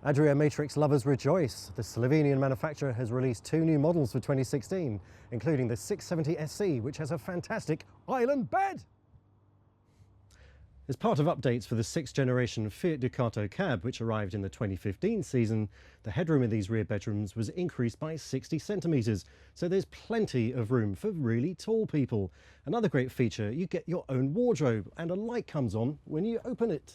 Adria Matrix lovers rejoice. The Slovenian manufacturer has released two new models for 2016, including the 670 SC, which has a fantastic island bed. As part of updates for the 6th generation Fiat Ducato cab, which arrived in the 2015 season, the headroom in these rear bedrooms was increased by 60 centimetres, so there's plenty of room for really tall people. Another great feature, you get your own wardrobe and a light comes on when you open it.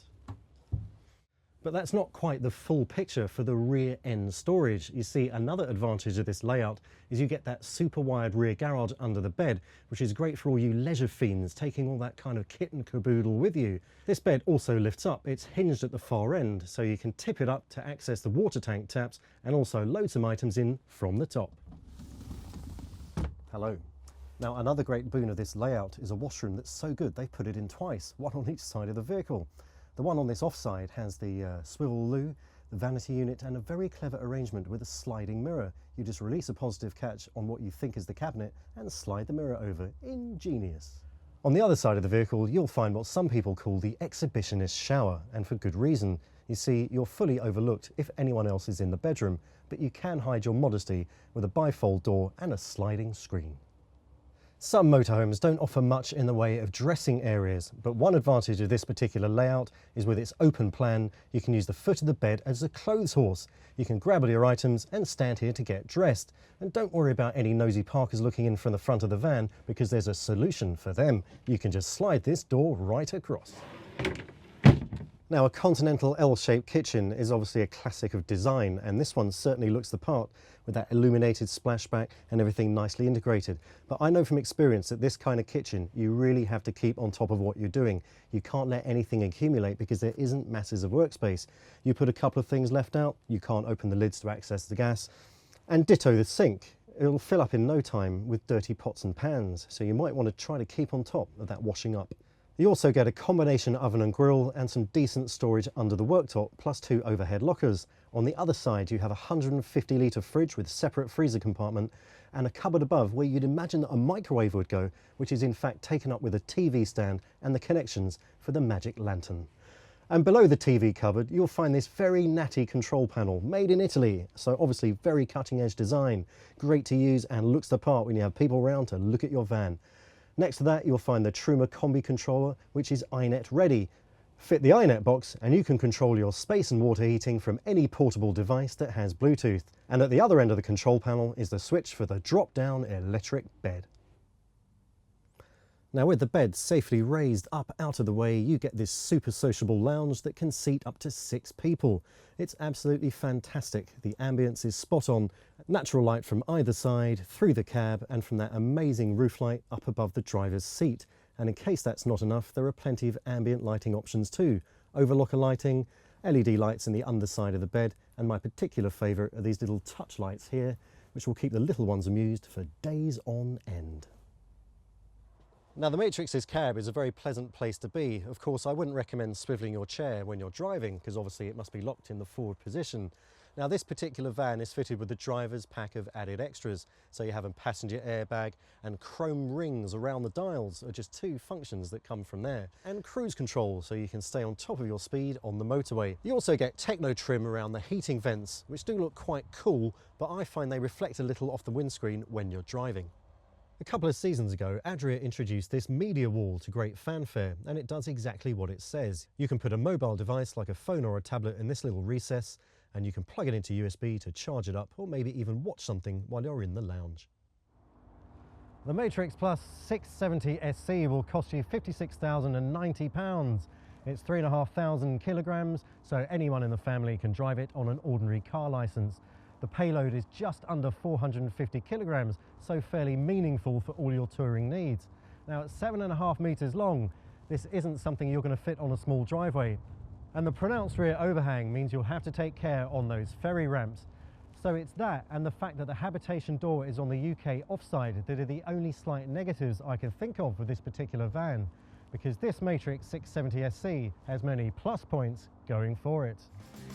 But that's not quite the full picture for the rear end storage. You see, another advantage of this layout is you get that super wide rear garage under the bed, which is great for all you leisure fiends taking all that kind of kit and caboodle with you. This bed also lifts up. It's hinged at the far end, so you can tip it up to access the water tank taps and also load some items in from the top. Hello. Now, another great boon of this layout is a washroom that's so good they put it in twice, one on each side of the vehicle. The one on this offside has the swivel loo, the vanity unit, and a very clever arrangement with a sliding mirror. You just release a positive catch on what you think is the cabinet and slide the mirror over. Ingenious. On the other side of the vehicle, you'll find what some people call the exhibitionist shower, and for good reason. You see, you're fully overlooked if anyone else is in the bedroom, but you can hide your modesty with a bifold door and a sliding screen. Some motorhomes don't offer much in the way of dressing areas, but one advantage of this particular layout is with its open plan, you can use the foot of the bed as a clothes horse. You can grab all your items and stand here to get dressed. And don't worry about any nosy parkers looking in from the front of the van, because there's a solution for them. You can just slide this door right across. Now, a continental L-shaped kitchen is obviously a classic of design, and this one certainly looks the part with that illuminated splashback and everything nicely integrated. But I know from experience that this kind of kitchen, you really have to keep on top of what you're doing. You can't let anything accumulate because there isn't masses of workspace. You put a couple of things left out, you can't open the lids to access the gas. And ditto the sink. It'll fill up in no time with dirty pots and pans, so you might want to try to keep on top of that washing up. You also get a combination oven and grill and some decent storage under the worktop, plus two overhead lockers. On the other side, you have a 150-litre fridge with separate freezer compartment and a cupboard above where you'd imagine that a microwave would go, which is in fact taken up with a TV stand and the connections for the magic lantern. And below the TV cupboard, you'll find this very natty control panel, made in Italy, so obviously very cutting-edge design. Great to use and looks the part when you have people around to look at your van. Next to that, you'll find the Truma Combi controller, which is iNet ready. Fit the iNet box and you can control your space and water heating from any portable device that has Bluetooth. And at the other end of the control panel is the switch for the drop-down electric bed. Now, with the bed safely raised up out of the way, you get this super sociable lounge that can seat up to 6 people. It's absolutely fantastic. The ambience is spot on. Natural light from either side, through the cab, and from that amazing roof light up above the driver's seat. And in case that's not enough, there are plenty of ambient lighting options too. Overlocker lighting, LED lights in the underside of the bed, and my particular favourite are these little touch lights here, which will keep the little ones amused for days on end. Now, the Matrix's cab is a very pleasant place to be. Of course, I wouldn't recommend swivelling your chair when you're driving, because obviously it must be locked in the forward position. Now, this particular van is fitted with the driver's pack of added extras. So you have a passenger airbag and chrome rings around the dials are just 2 functions that come from there. And cruise control, so you can stay on top of your speed on the motorway. You also get techno trim around the heating vents, which do look quite cool, but I find they reflect a little off the windscreen when you're driving. A couple of seasons ago, Adria introduced this media wall to great fanfare, and it does exactly what it says. You can put a mobile device like a phone or a tablet in this little recess, and you can plug it into USB to charge it up, or maybe even watch something while you're in the lounge. The Matrix Plus 670 SC will cost you £56,090. It's 3,500 kilograms, so anyone in the family can drive it on an ordinary car licence. The payload is just under 450 kilograms, so fairly meaningful for all your touring needs. Now, at 7.5 metres long, this isn't something you're going to fit on a small driveway. And the pronounced rear overhang means you'll have to take care on those ferry ramps. So it's that and the fact that the habitation door is on the UK offside that are the only slight negatives I can think of with this particular van, because this Matrix 670 SC has many plus points going for it.